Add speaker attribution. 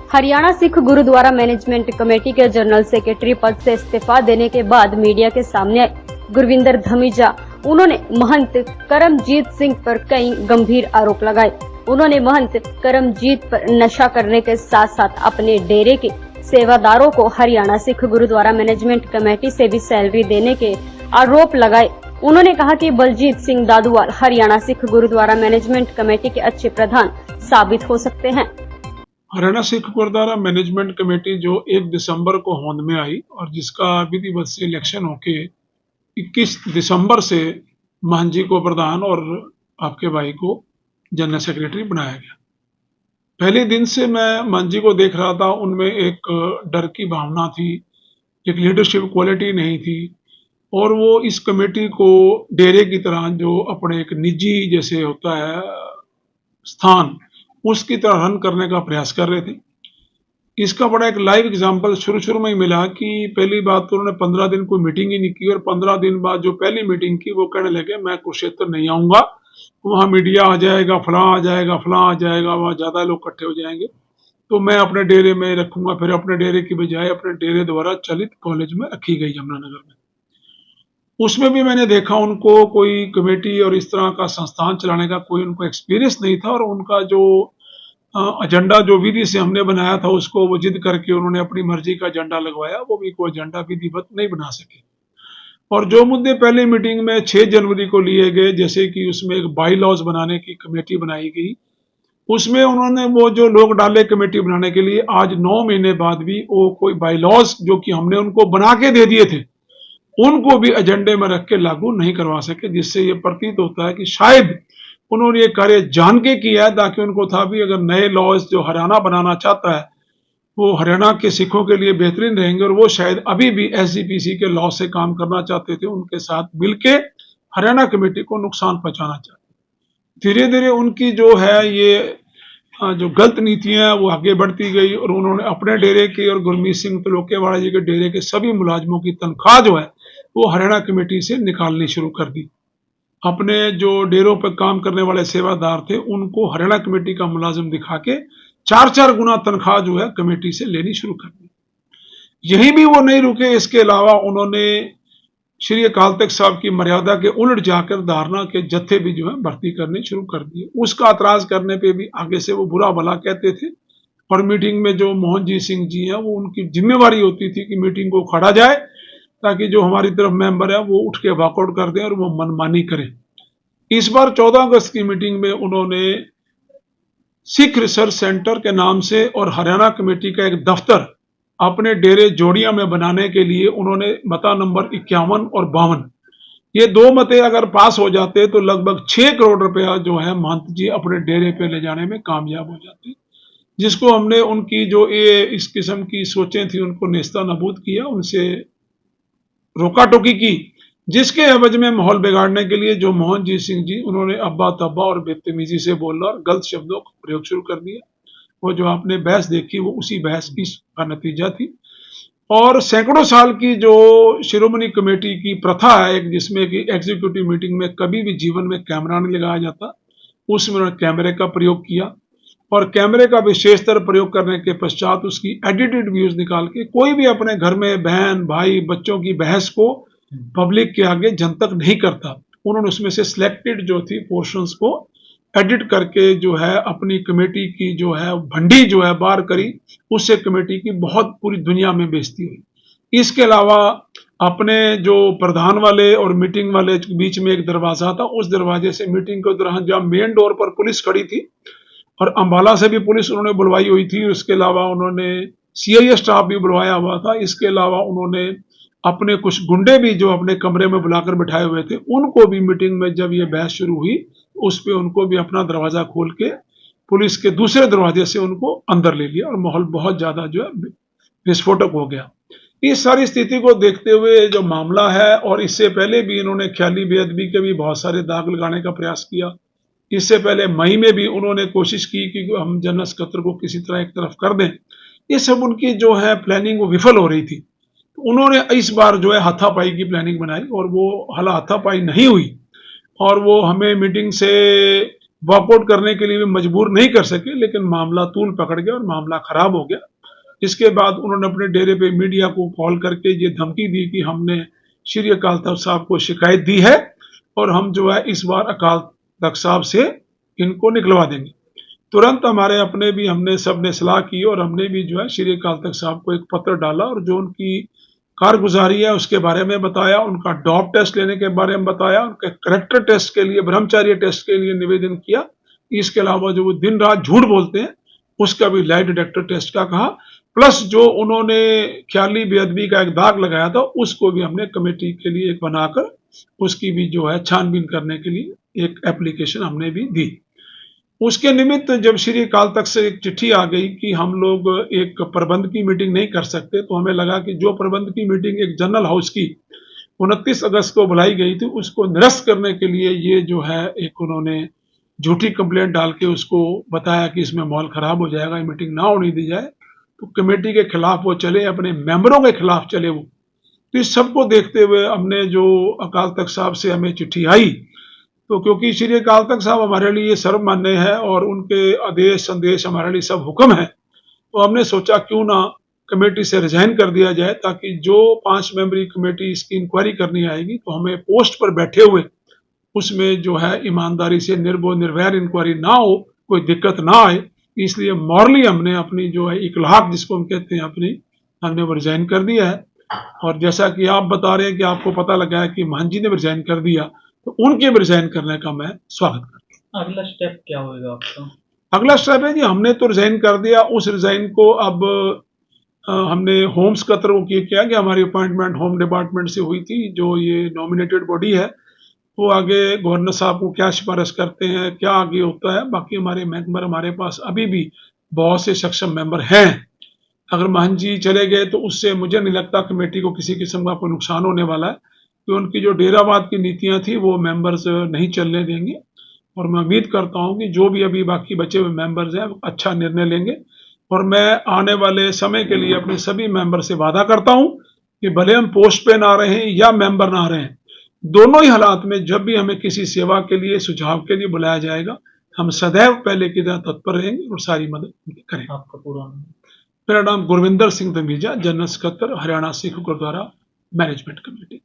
Speaker 1: Haryana Sikh gurdwara management committee के general secretary पद से इस्तीफा देने के बाद मीडिया के सामने आए गुरविंदर धमीजा। उन्होंने महंत करमजीत सिंह पर कई गंभीर आरोप लगाए। उन्होंने महंत करमजीत पर नशा करने के साथ साथ अपने डेरे के सेवादारों को हरियाणा सिख गुरुद्वारा मैनेजमेंट कमेटी से भी सैलरी देने के आरोप लगाए। उन्होंने कहा कि बलजीत सिंह दादुवाल हरियाणा सिख गुरुद्वारा मैनेजमेंट कमेटी के अच्छे प्रधान साबित हो सकते हैं।
Speaker 2: हरियाणा सिख गुरुद्वारा मैनेजमेंट कमेटी जो 1 दिसंबर को होंद में आई और जिसका विधिवत से इलेक्शन होके 21 दिसंबर से महंत जी को प्रधान और आपके भाई को जनरल सेक्रेटरी बनाया गया। पहले दिन से मैं महंत जी को देख रहा था, उनमें एक डर की भावना थी, एक लीडरशिप क्वालिटी नहीं थी और वो इस कमेटी को डेरे की तरह जो अपने एक निजी जैसे होता है स्थान उसकी तरह रन करने का प्रयास कर रहे थे। इसका बड़ा एक लाइव एग्जांपल शुरू में ही मिला कि पहली बात तो उन्होंने 15 दिन कोई मीटिंग ही नहीं की और 15 दिन बाद जो पहली मीटिंग की वो कहने लगे मैं कुरुक्षेत्र नहीं आऊंगा, वहां मीडिया आ जाएगा, फलां आ जाएगा, फलां आ जाएगा, वहां ज्यादा लोग इकट्ठे हो जाएंगे, तो मैं अपने डेरे में रखूंगा। फिर अपने डेरे की बजाय अपने डेरे द्वारा चलित कॉलेज में रखी गई यमुनानगर में। उसमें भी मैंने देखा उनको कोई कमेटी और इस तरह का संस्थान चलाने का कोई उनको एक्सपीरियंस नहीं था और उनका जो एजेंडा जो विधि से हमने बनाया था उसको वो जिद करके उन्होंने अपनी मर्जी का एजेंडा लगवाया, वो भी कोई एजेंडा विधिवत नहीं बना सके। और जो मुद्दे पहले मीटिंग में 6 जनवरी को लिए गए, जैसे कि उसमें एक बाई लॉज बनाने की कमेटी बनाई गई, उसमें उन्होंने वो जो लोग डाले कमेटी बनाने के लिए, आज 9 महीने बाद भी वो कोई बाई लॉज जो कि हमने उनको बना के दे दिए थे उनको भी एजेंडे में रख के लागू नहीं करवा सके, जिससे ये प्रतीत होता है कि शायद उन्होंने ये कार्य जान के किया है, ताकि उनको था भी अगर नए लॉज जो हरियाणा बनाना चाहता है वो हरियाणा के सिखों के लिए बेहतरीन रहेंगे और वो शायद अभी भी एसजीपीसी के लॉ से काम करना चाहते थे, उनके साथ मिलके हरियाणा कमेटी को नुकसान पहुंचाना चाहते। धीरे धीरे उनकी जो है ये जो गलत नीतियां वो आगे बढ़ती गई और उन्होंने अपने डेरे के और गुरमीत सिंह त्रिलोकेवाड़ा जी के डेरे के सभी मुलाजमों की तनख्वाह जो है वो हरियाणा कमेटी से निकालनी शुरू कर दी। अपने जो डेरों पर काम करने वाले सेवादार थे उनको हरियाणा कमेटी का मुलाजिम दिखा के 4-4 गुना तनख्वाह जो है कमेटी से लेनी शुरू कर दी। यही भी वो नहीं रुके, इसके अलावा उन्होंने श्री अकाल तख्त साहब की मर्यादा के उलट जाकर धारणा के जत्थे भी जो है भर्ती करने शुरू कर दिए। उसका एतराज करने पे भी आगे से वो बुरा भला कहते थे और मीटिंग में जो मोहन जी सिंह जी हैं वो उनकी जिम्मेवारी होती थी कि मीटिंग को खड़ा जाए ताकि जो हमारी तरफ मेंबर है वो उठ के वॉकआउट कर दें और वो मनमानी करें। इस बार 14 अगस्त की मीटिंग में उन्होंने सिख रिसर्च सेंटर के नाम से और हरियाणा कमेटी का एक दफ्तर अपने डेरे जोड़िया में बनाने के लिए उन्होंने मता नंबर 51 और 52 ये 2 मते अगर पास हो जाते तो लगभग 6 करोड़ रुपया जो है महंत जी अपने डेरे पे ले जाने में कामयाब हो जाते, जिसको हमने उनकी जो ये इस किस्म की सोचें थी उनको नेस्ता नाबूद किया, उनसे रोका टोकी की, जिसके एवज में माहौल बिगाड़ने के लिए जो मोहन जी सिंह जी उन्होंने अब्बा तब्बा और बदतमीजी से बोलना और गलत शब्दों का प्रयोग शुरू कर दिया। वो जो आपने बहस देखी वो उसी बहस की का नतीजा थी। और सैकड़ों साल की जो शिरोमणि कमेटी की प्रथा है एक, जिसमें कि एग्जीक्यूटिव मीटिंग में कभी भी जीवन में कैमरा नहीं लगाया जाता, उसमें उन्होंने कैमरे का प्रयोग किया और कैमरे का विशेषतर प्रयोग करने के पश्चात उसकी एडिटेड व्यूज निकाल के कोई भी अपने घर में बहन भाई बच्चों की बहस को पब्लिक के आगे जनतक नहीं करता। उन्होंने उसमें से सिलेक्टेड जो थी पोर्शंस को एडिट करके जो है अपनी कमेटी की जो है भंडी जो है बाहर करी, उससे कमेटी की बहुत पूरी दुनिया में बेइज्जती हुई। इसके अलावा अपने जो प्रधान वाले और मीटिंग वाले के बीच में एक दरवाजा था, उस दरवाजे से मीटिंग के दौरान जहां मेन डोर पर पुलिस खड़ी थी और अंबाला से भी पुलिस उन्होंने बुलवाई हुई थी, उसके अलावा उन्होंने सीआईए स्टाफ भी बुलवाया हुआ था। इसके अलावा उन्होंने अपने कुछ गुंडे भी जो अपने कमरे में बुलाकर बिठाए हुए थे उनको भी मीटिंग में जब ये बहस शुरू हुई उस पे उनको भी अपना दरवाजा खोल के पुलिस के दूसरे दरवाजे से उनको अंदर ले लिया और माहौल बहुत ज्यादा जो है विस्फोटक हो गया। इस सारी स्थिति को देखते हुए जो मामला है, और इससे पहले भी इन्होंने ख्याली बेअदबी के भी बहुत सारे दाग लगाने का प्रयास किया। इससे पहले मई में भी उन्होंने कोशिश की कि हम जनरल सकत्तर को किसी तरह एक तरफ कर दें। ये सब उनकी जो है प्लानिंग वो विफल हो रही थी। उन्होंने इस बार जो है हाथापाई की प्लानिंग बनाई और वो हाथापाई नहीं हुई और वो हमें मीटिंग से वॉकआउट करने के लिए भी मजबूर नहीं कर सके, लेकिन मामला तूल पकड़ गया और मामला खराब हो गया। इसके बाद उन्होंने अपने डेरे पे मीडिया को कॉल करके ये धमकी दी कि हमने श्री अकाल तख्त साहब को शिकायत दी है और हम जो है इस बार अकाल तख्त साहब से इनको निकलवा देंगे। तुरंत हमारे अपने भी हमने सबने सलाह की और हमने भी जो है श्री अकाल तख्त साहब को एक पत्र डाला और जो उनकी कारगुजारी है उसके बारे में बताया, उनका डॉप टेस्ट लेने के बारे में बताया, उनके करेक्टर टेस्ट के लिए, ब्रह्मचार्य टेस्ट के लिए निवेदन किया। इसके अलावा जो वो दिन रात झूठ बोलते हैं उसका भी लाई डिटेक्टर टेस्ट का कहा, प्लस जो उन्होंने ख्याली बेअदबी का एक दाग लगाया था उसको भी हमने कमेटी के लिए एक बनाकर उसकी भी जो है छानबीन करने के लिए एक एप्लीकेशन हमने भी दी। उसके निमित्त जब श्री अकाल तख्त से एक चिट्ठी आ गई कि हम लोग एक प्रबंध की मीटिंग नहीं कर सकते, तो हमें लगा कि जो प्रबंध की मीटिंग एक जनरल हाउस की 29 अगस्त को बुलाई गई थी उसको निरस्त करने के लिए ये जो है एक उन्होंने झूठी कंप्लेंट डाल के उसको बताया कि इसमें माहौल खराब हो जाएगा, ये मीटिंग ना होने दी जाए, तो कमेटी के खिलाफ वो चले, अपने मेंबरों के खिलाफ चले वो। तो इस सबको देखते हुए हमने जो अकाल तख्त साहब से हमें चिट्ठी आई, तो क्योंकि श्री अकाल तख्त साहब हमारे लिए सर्वमान्य है और उनके आदेश संदेश हमारे लिए सब हुक्म है, तो हमने सोचा क्यों ना कमेटी से रिजाइन कर दिया जाए, ताकि जो 5 मेंबरी कमेटी इसकी इंक्वायरी करनी आएगी तो हमें पोस्ट पर बैठे हुए उसमें जो है ईमानदारी से निर्भय निर्वैर इंक्वायरी ना हो, कोई दिक्कत ना आए। इसलिए मॉरली हमने अपनी जो है इकलाक जिसको हम कहते हैं अपनी, हमने वो रिजाइन कर दिया है। और जैसा कि आप बता रहे हैं कि आपको पता लगा है कि मान जी ने रिजाइन कर दिया, तो उनके भी रिजाइन करने का मैं स्वागत करता हूँ।
Speaker 3: अगला स्टेप क्या होगा आपका?
Speaker 2: अगला स्टेप है जी, हमने तो रिजाइन कर दिया, उस रिजाइन को अब हमने होम्स का तरफ ये किया कि हमारी अपॉइंटमेंट होम डिपार्टमेंट से हुई थी, जो ये नॉमिनेटेड बॉडी है, वो आगे गवर्नर साहब को क्या सिफारिश करते हैं, क्या आगे होता है। बाकी हमारे मेंबर हमारे पास अभी भी बहुत से सक्षम मेंबर हैं। अगर महन जी चले गए तो उससे मुझे नहीं लगता कमेटी को किसी किस्म का कोई नुकसान होने वाला है, कि उनकी जो डेरावाद की नीतियां थी वो मेंबर्स नहीं चलने देंगे। और मैं उम्मीद करता हूं कि जो भी अभी बाकी बचे हुए मेंबर्स हैं अच्छा निर्णय लेंगे। और मैं आने वाले समय के लिए अपने सभी मेंबर से वादा करता हूं कि भले हम पोस्ट पे ना रहें या मेंबर ना रहें, दोनों ही हालात में जब भी हमें किसी सेवा के लिए, सुझाव के लिए बुलाया जाएगा, हम सदैव पहले की तरह तत्पर रहेंगे और सारी मदद करेंगे।
Speaker 3: आपका पूरा नाम?
Speaker 2: मेरा नाम Gurvinder Singh Dhamija, general secretary, Haryana Sikh gurdwara management committee.